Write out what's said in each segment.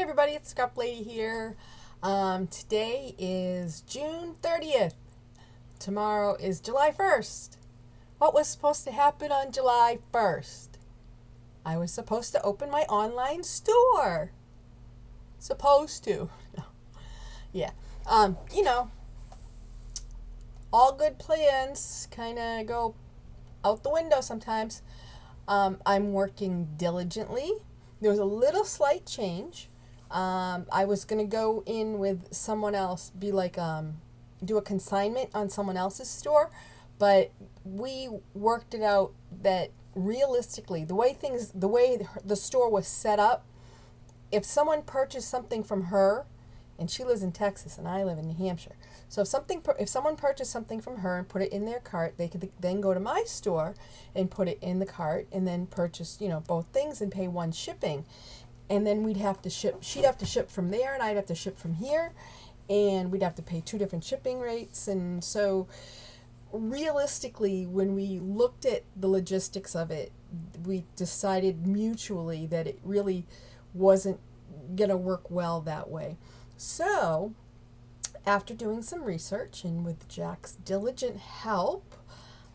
everybody, it's Scrap Lady here. Today is June 30th. Tomorrow is July 1st. What was supposed to happen on July 1st? I was supposed to open my online store. Supposed to. No. Yeah. You know, all good plans kind of go out the window sometimes. I'm working diligently. There was a little slight change. I was going to go in with someone else, be like, do a consignment on someone else's store, but we worked it out that realistically, the way the store was set up, if someone purchased something from her, and she lives in Texas and I live in New Hampshire, so if someone purchased something from her and put it in their cart, they could then go to my store and put it in the cart and then purchase, both things and pay one shipping. And then she'd have to ship from there and I'd have to ship from here, and we'd have to pay two different shipping rates. And so realistically, when we looked at the logistics of it, we decided mutually that it really wasn't going to work well that way. So after doing some research and with Jack's diligent help,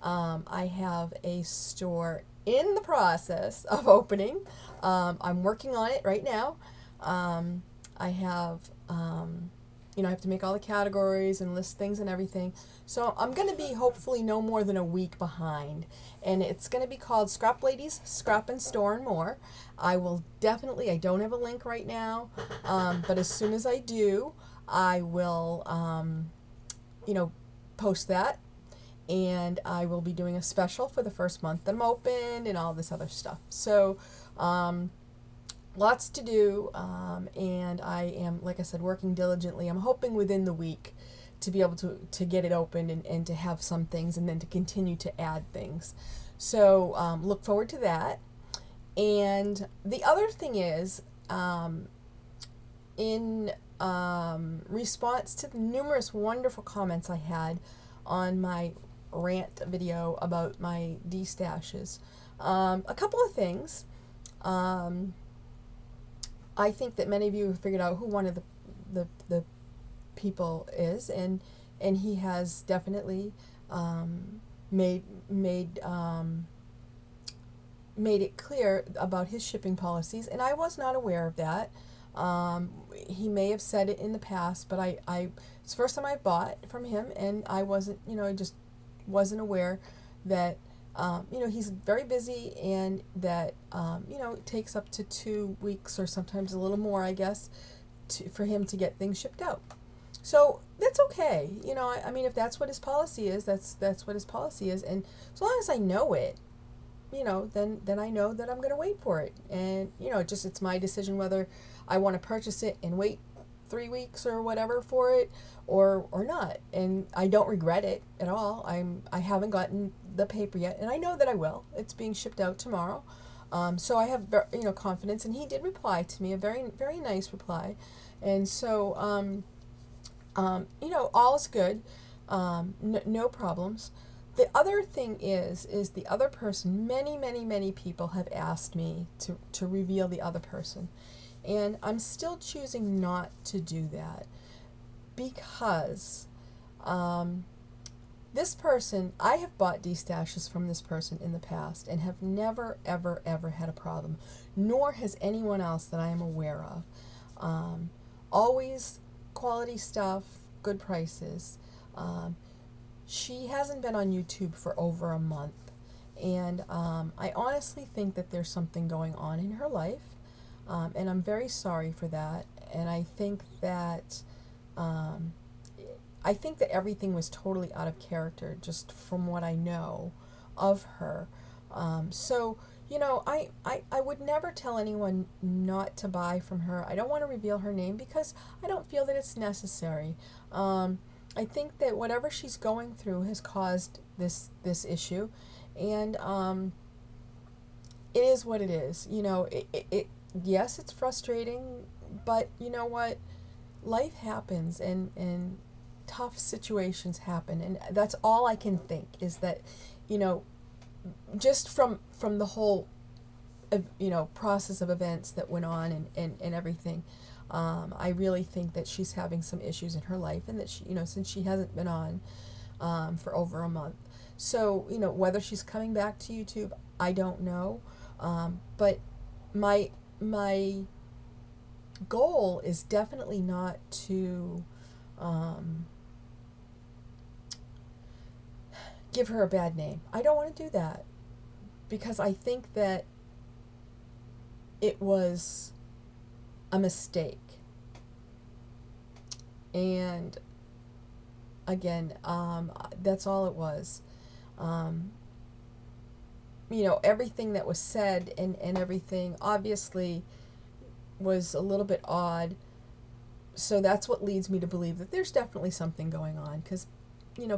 I have a store in the process of opening. I'm working on it right now. I have, I have to make all the categories and list things and everything. So I'm going to be hopefully no more than a week behind. And it's going to be called Scrap Ladies, Scrap and Store and More. I don't have a link right now, but as soon as I do, I will, post that. And I will be doing a special for the first month that I'm open and all this other stuff. So, lots to do, and I am, like I said, working diligently. I'm hoping within the week to be able to get it open and to have some things and then to continue to add things. So, look forward to that. And the other thing is, in response to the numerous wonderful comments I had on my rant video about my D-stashes, a couple of things. I think that many of you have figured out who one of the people is, and he has definitely made it clear about his shipping policies, and I was not aware of that. He may have said it in the past, but it's the first time I bought from him, and I wasn't, I just wasn't aware that, he's very busy, and that, it takes up to 2 weeks or sometimes a little more, I guess, for him to get things shipped out. So that's okay. If that's what his policy is, that's what his policy is. And as long as I know it, then I know that I'm going to wait for it. And, it's my decision whether I want to purchase it and wait 3 weeks or whatever for it or not. And I don't regret it at all. I haven't gotten the paper yet, and I know that I will. It's being shipped out tomorrow. So I have, confidence, and he did reply to me, a very, very nice reply. And so, all is good. No problems. The other thing is the other person, many, many, many people have asked me to reveal the other person. And I'm still choosing not to do that because this person, I have bought D-stashes from this person in the past and have never, ever, ever had a problem, nor has anyone else that I am aware of. Always quality stuff, good prices. She hasn't been on YouTube for over a month, and I honestly think that there's something going on in her life, and I'm very sorry for that. And I think that everything was totally out of character, just from what I know of her. So I would never tell anyone not to buy from her. I don't want to reveal her name because I don't feel that it's necessary. I think that whatever she's going through has caused this issue, and it is what it is. Yes, it's frustrating, but you know what? Life happens, and tough situations happen, and that's all I can think is that, just from the whole process of events that went on and everything. I really think that she's having some issues in her life, and that she, since she hasn't been on for over a month. So, whether she's coming back to YouTube, I don't know. But my goal is definitely not to give her a bad name. I don't want to do that, because I think that it was a mistake. And again, that's all it was. Everything that was said and everything obviously was a little bit odd. So that's what leads me to believe that there's definitely something going on, because,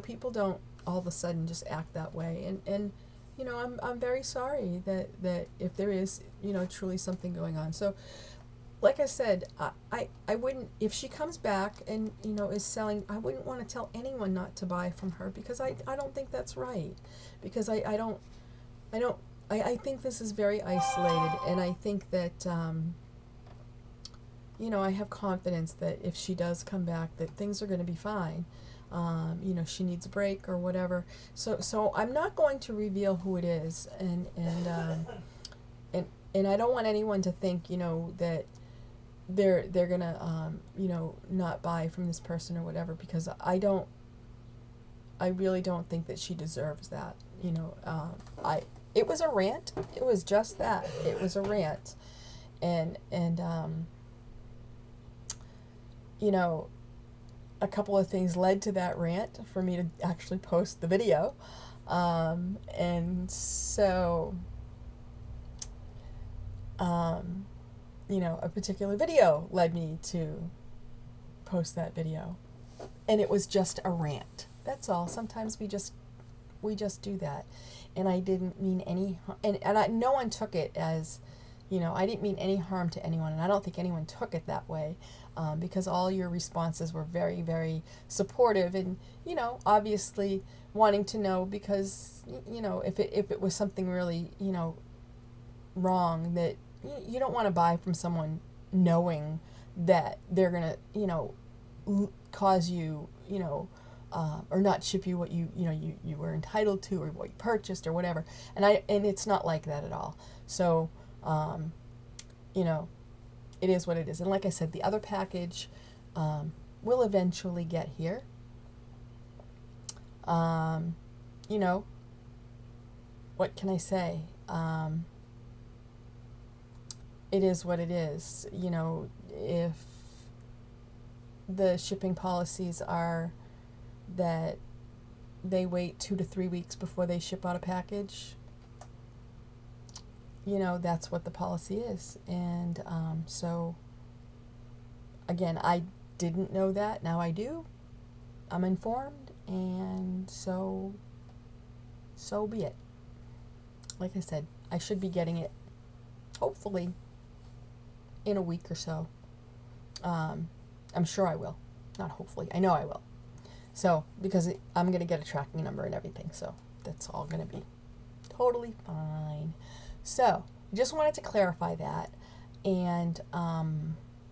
people don't all of a sudden just act that way. And I'm very sorry that if there is, truly something going on. So, like I said, I wouldn't, if she comes back and, is selling, I wouldn't want to tell anyone not to buy from her, because I don't think that's right. Because I think this is very isolated, and I think that, I have confidence that if she does come back, that things are going to be fine. She needs a break or whatever. So I'm not going to reveal who it is, and I don't want anyone to think, that they're gonna not buy from this person or whatever, because I really don't think that she deserves that. It was a rant. It was just that. It was a rant, and a couple of things led to that rant for me to actually post the video. And so, a particular video led me to post that video. And it was just a rant. That's all. Sometimes we just do that. And I didn't mean any, no one took it as, I didn't mean any harm to anyone, and I don't think anyone took it that way, because all your responses were very, very supportive, and, obviously wanting to know, because, if it was something really, wrong, that you don't want to buy from someone knowing that they're going to, cause you, or not ship you what you were entitled to, or what you purchased, or whatever. And it's not like that at all. So, it is what it is. And like I said, the other package will eventually get here. What can I say? It is what it is. If the shipping policies are that they wait 2 to 3 weeks before they ship out a package, that's what the policy is. And so, again, I didn't know that. Now I do. I'm informed, and so be it. Like I said, I should be getting it, hopefully, in a week or so. I'm sure I will. Not hopefully. I know I will. So, because I'm going to get a tracking number and everything, so that's all going to be totally fine. So, I just wanted to clarify that, and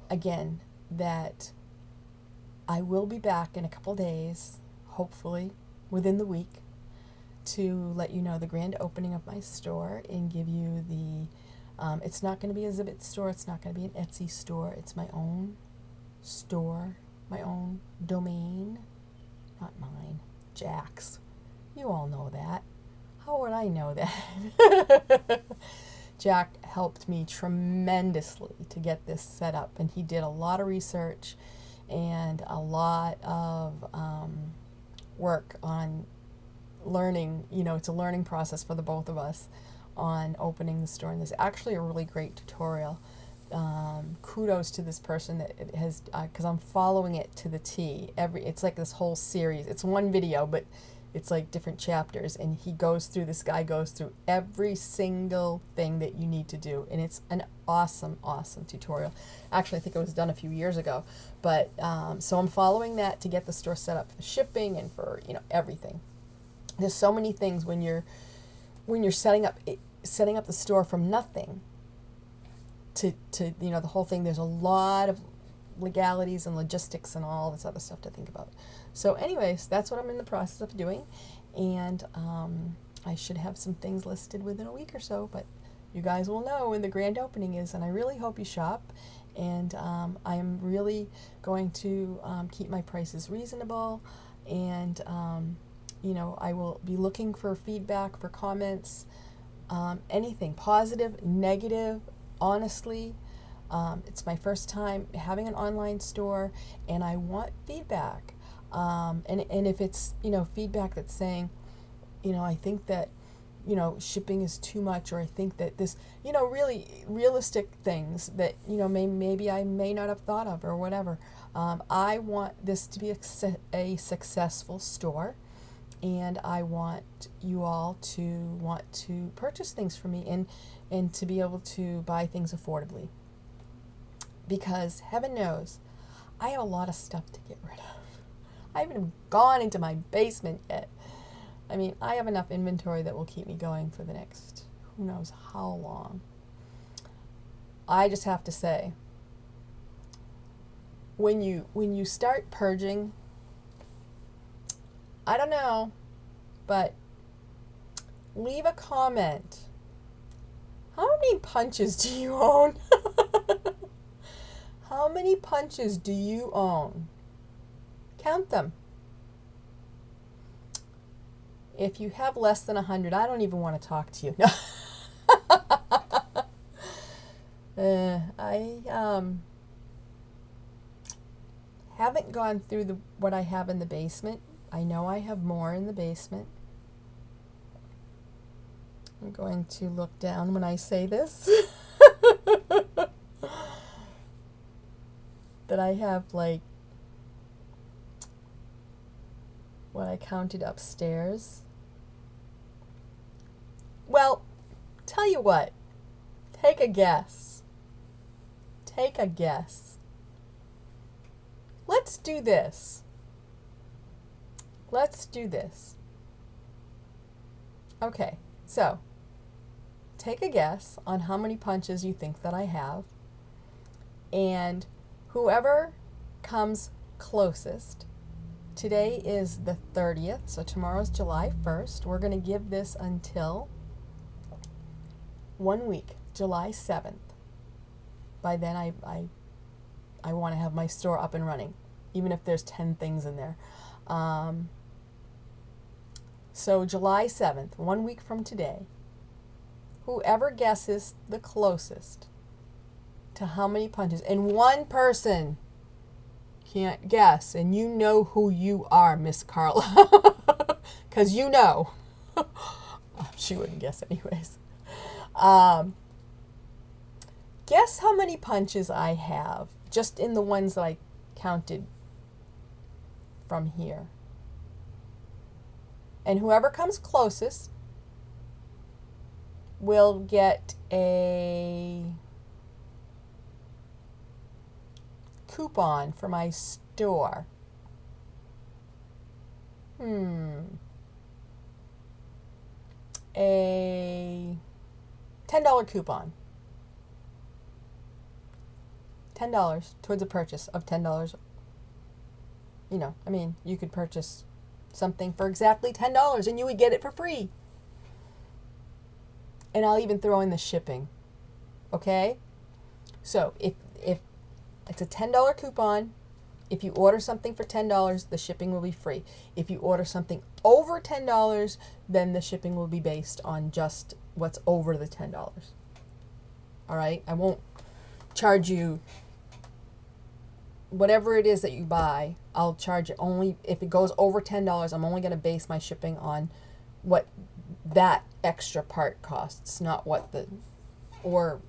again, that I will be back in a couple days, hopefully within the week, to let you know the grand opening of my store and give you the, it's not going to be a Zibbet store, it's not going to be an Etsy store, it's my own store, my own domain, not mine, Jack's. You all know that. How would I know that? Jack helped me tremendously to get this set up, and he did a lot of research and a lot of work on learning. It's a learning process for the both of us on opening the store, and there's actually a really great tutorial. Kudos to this person that has, because I'm following it to the T. It's like this whole series. It's one video, but it's like different chapters, and this guy goes through every single thing that you need to do, and it's an awesome tutorial. Actually, I think it was done a few years ago, but so I'm following that to get the store set up for shipping and for everything. There's so many things when you're setting up the store from nothing. to the whole thing. There's a lot of legalities and logistics and all this other stuff to think about. So anyways, that's what I'm in the process of doing, and I should have some things listed within a week or so, but you guys will know when the grand opening is, and I really hope you shop. And I'm really going to keep my prices reasonable, and I will be looking for feedback, for comments, anything positive, negative. Honestly, it's my first time having an online store, and I want feedback. And if it's feedback that's saying, I think that shipping is too much, or I think that this, really realistic things that, maybe I may not have thought of, or whatever. I want this to be a successful store, and I want you all to want to purchase things from me, and to be able to buy things affordably. Because heaven knows, I have a lot of stuff to get rid of. I haven't even gone into my basement yet. I mean, I have enough inventory that will keep me going for the next who knows how long. I just have to say, when you start purging, I don't know, but leave a comment. How many punches do you own? How many punches do you own? Count them. If you have less than 100, I don't even want to talk to you. I haven't gone through what I have in the basement. I know I have more in the basement. I'm going to look down when I say this. That I have what I counted upstairs. Well, tell you what, take a guess. Take a guess. Let's do this. Let's do this. Okay, so take a guess on how many punches you think that I have, and whoever comes closest. Today is the 30th, so tomorrow's July 1st. We're going to give this until 1 week, July 7th. By then, I want to have my store up and running, even if there's 10 things in there. So July 7th, 1 week from today, whoever guesses the closest to how many punches, and one person can't guess, and you know who you are, Miss Carla, because you know. She wouldn't guess anyways. Guess how many punches I have, just in the ones that I counted from here. And whoever comes closest will get a coupon for my store. A $10 coupon. $10 towards a purchase of $10. You could purchase something for exactly $10 and you would get it for free. And I'll even throw in the shipping. Okay? So if it's a $10 coupon, if you order something for $10, the shipping will be free. If you order something over $10, then the shipping will be based on just what's over the $10. All right? I won't charge you whatever it is that you buy. I'll charge it only if it goes over $10. I'm only going to base my shipping on what that extra part costs, not or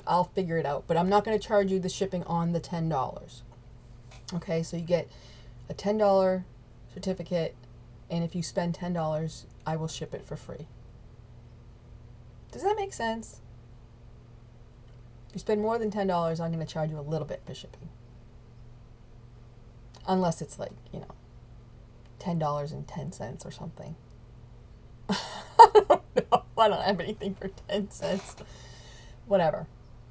I'll figure it out. But I'm not going to charge you the shipping on the $10. Okay, so you get a $10 certificate, and if you spend $10, I will ship it for free. Does that make sense? If you spend more than $10, I'm going to charge you a little bit for shipping. Unless it's $10.10 or something. I don't know. I don't have anything for 10 cents. Whatever.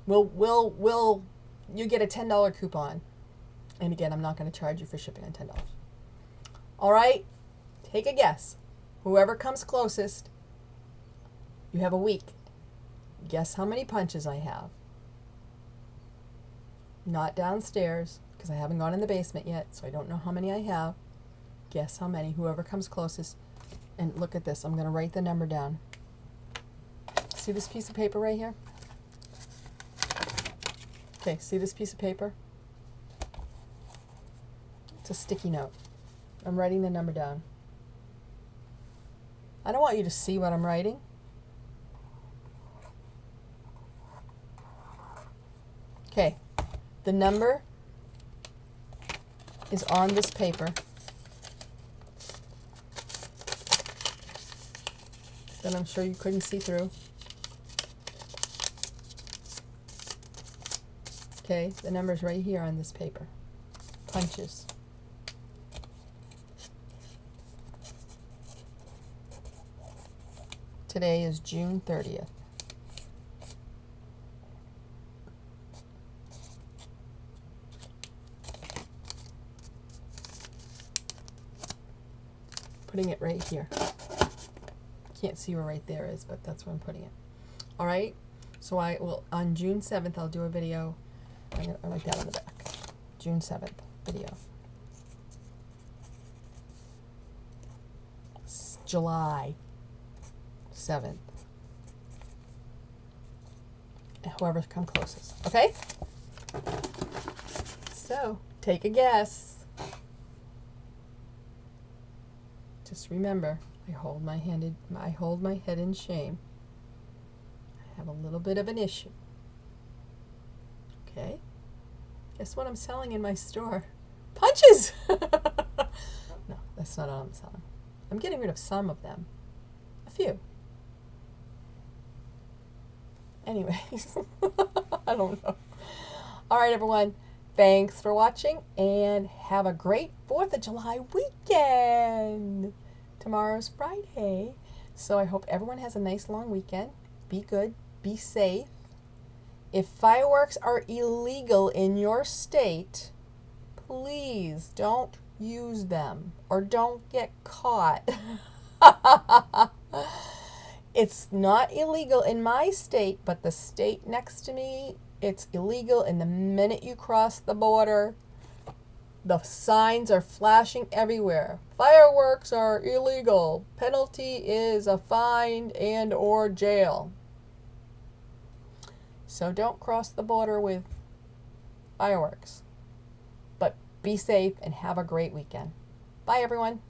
You get a $10 coupon. And again, I'm not going to charge you for shipping on $10. All right, take a guess. Whoever comes closest, you have a week. Guess how many punches I have. Not downstairs, because I haven't gone in the basement yet, so I don't know how many I have. Guess how many, whoever comes closest. And look at this, I'm going to write the number down. See this piece of paper right here? Okay, see this piece of paper? It's a sticky note. I'm writing the number down. I don't want you to see what I'm writing. Okay, the number is on this paper. That I'm sure you couldn't see through. Okay, the number's right here on this paper. Punches. Today is June 30th. Putting it right here. Can't see where right there is, but that's where I'm putting it. All right, so I will, on June 7th, I'll do a video. I'll write that on the back. June 7th video. It's July 7th. Whoever comes closest. Okay? So, take a guess. Just remember, I hold my head in shame. I have a little bit of an issue. Okay? Guess what I'm selling in my store? Punches! No, that's not all I'm selling. I'm getting rid of some of them. A few. Anyways, I don't know. All right, everyone. Thanks for watching, and have a great 4th of July weekend. Tomorrow's Friday, so I hope everyone has a nice long weekend. Be good. Be safe. If fireworks are illegal in your state, please don't use them or don't get caught. It's not illegal in my state, but the state next to me, it's illegal. And the minute you cross the border, the signs are flashing everywhere. Fireworks are illegal. Penalty is a fine and or jail. So don't cross the border with fireworks. But be safe and have a great weekend. Bye, everyone.